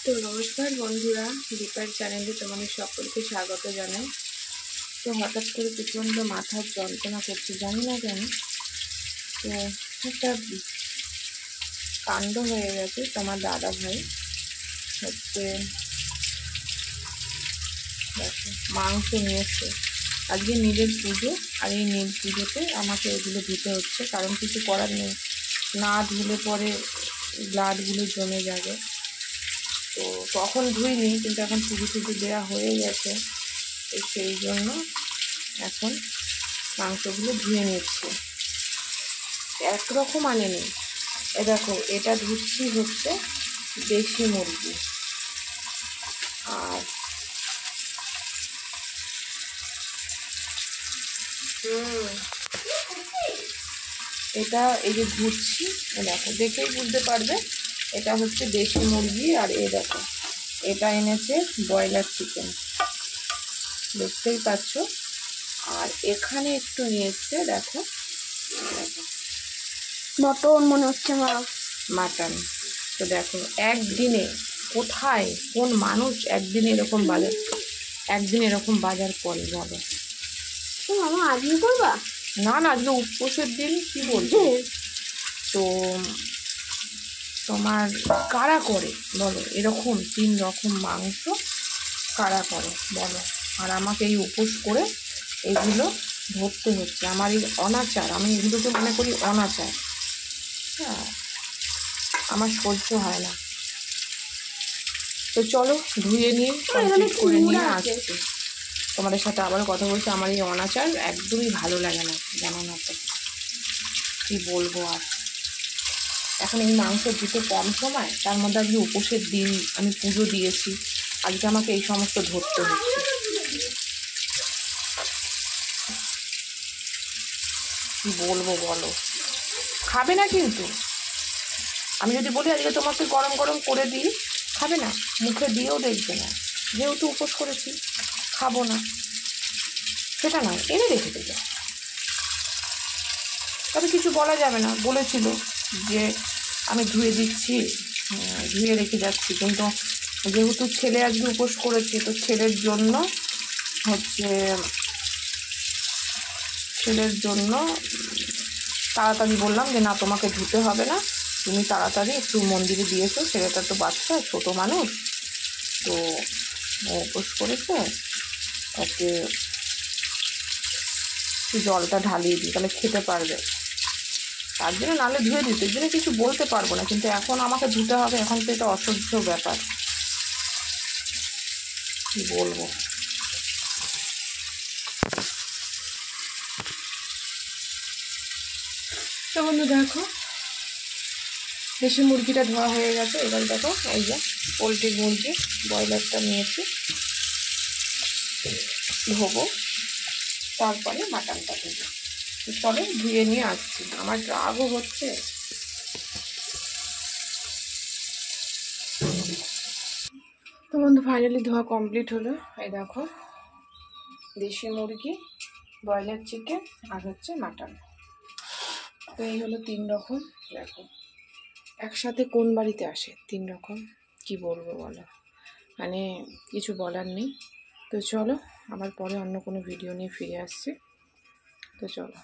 তো নমস্কার বন্ধুরা, দীপার চ্যানেলে তোমাদের সকলকে স্বাগত জানাই। তো হঠাৎ করে প্রচণ্ড মাথার যন্ত্রণা করছে, জানি না কেন। তো একটা কাণ্ড হয়ে গেছে। তোমার দাদা ভাই হচ্ছে মাংস নিয়ে এসছে। আজকে নিজের পুজো, আর এই নীল পুজোতে আমাকে এগুলো ধুতে হচ্ছে, কারণ কিছু করার নেই। না ধুলে পরে ব্লাডগুলো জমে যাবে। তো তখন ধুইনি, কিন্তু এখন পুজো টুজো দেওয়া হয়ে গেছে, তো সেই জন্য এখন মাংসগুলো ধুয়ে নিচ্ছি। একরকম আনেনি। এ দেখো, এটা ধুচ্ছি হচ্ছে দেশি মুরগি। আর এটা এই যে ধুচ্ছি, দেখো দেখেই বুঝতে পারবে এটা হচ্ছে দেশি মুরগি। আর এই দেখো, এটা এনেছে ব্রয়লার চিকেন, দেখতেই পাচ্ছ। আর এখানে একটু নিয়ে এসছে, দেখো মটন মনে হচ্ছে, মাটন। তো দেখো, একদিনে কোথায় কোন মানুষ একদিনে এরকম বাজার করে বলো? তো মামা আজকে করবা? না না, আজকে উপোসের দিন, কি বলছো? তো তোমার কারা করে বলো এরকম 3 রকম মাংস? কারা করে বলো? আর আমাকে এই উপোস করে এগুলো ধরতে হচ্ছে। আমার এই অনাচার, আমি এগুলোকে মনে করি অনাচার। হ্যাঁ, আমার সহ্য হয় না। তো চলো ধুয়ে নিয়ে কমপ্লিট করে নিয়ে আসছি। তোমাদের সাথে আবারও কথা বলছি। আমার এই অনাচার একদমই ভালো লাগে না, জানো না তো, কী বলবো আর। এখন এই মাংস দিতে কম সময়, তার মধ্যে আজকে উপোসের দিন, আমি পুজো দিয়েছি, আজকে আমাকে এই সমস্ত ধরতে হচ্ছে। কি বলবো বলো? খাবে না কিন্তু। আমি যদি বলি আজকে তোমাকে গরম গরম করে দিই, খাবে না, মুখে দিয়েও দেখবে না। যেহেতু উপোস করেছি, খাবো না সেটা নয়, এনে রেখে দেবে। তবে কিছু বলা যাবে না, বলেছিল যে আমি ধুয়ে দিচ্ছি, ধুয়ে রেখে যাচ্ছি। কিন্তু যেহেতু ছেলে আজকে উপোস করেছে, তো ছেলের জন্য তাড়াতাড়ি বললাম যে না, তোমাকে ধুতে হবে না, তুমি তাড়াতাড়ি একটু মন্দিরে দিয়েছো। ছেলেটা তো বাচ্চা, ছোট মানুষ, তো উপোস করেছে, ওকে জলটা ঢালিয়ে দিই, তাহলে খেতে পারবে। তার জন্য নাহলে ধুয়ে দিত, এর জন্য কিছু বলতে পারবো না। কিন্তু এখন আমাকে ধুতে হবে, এখন তো এটা অসহ্য ব্যাপার, কি বলবো। তো বন্ধু দেখো, দেশি মুরগিটা ধোয়া হয়ে গেছে। এবার দেখো, এই যে পোলট্রির মুরগি, ব্রয়লারটা নিয়েছি, ধোবো, তারপরে মাটনটা ধোবো। চলো ধুয়ে নিয়ে আসছি, আমার রাগও হচ্ছে। তো বন্ধু ফাইনালি ধোয়া কমপ্লিট হলো। এই দেখো, দেশি মুরগি, ব্রয়লার চিকেন, আর হচ্ছে মাটন। তো এই হলো 3 রকম। দেখো একসাথে কোন বাড়িতে আসে 3 রকম, কি বলবো বলো, মানে কিছু বলার নেই। তো চলো, আবার পরে অন্য কোনো ভিডিও নিয়ে ফিরে আসছি। তো চলো।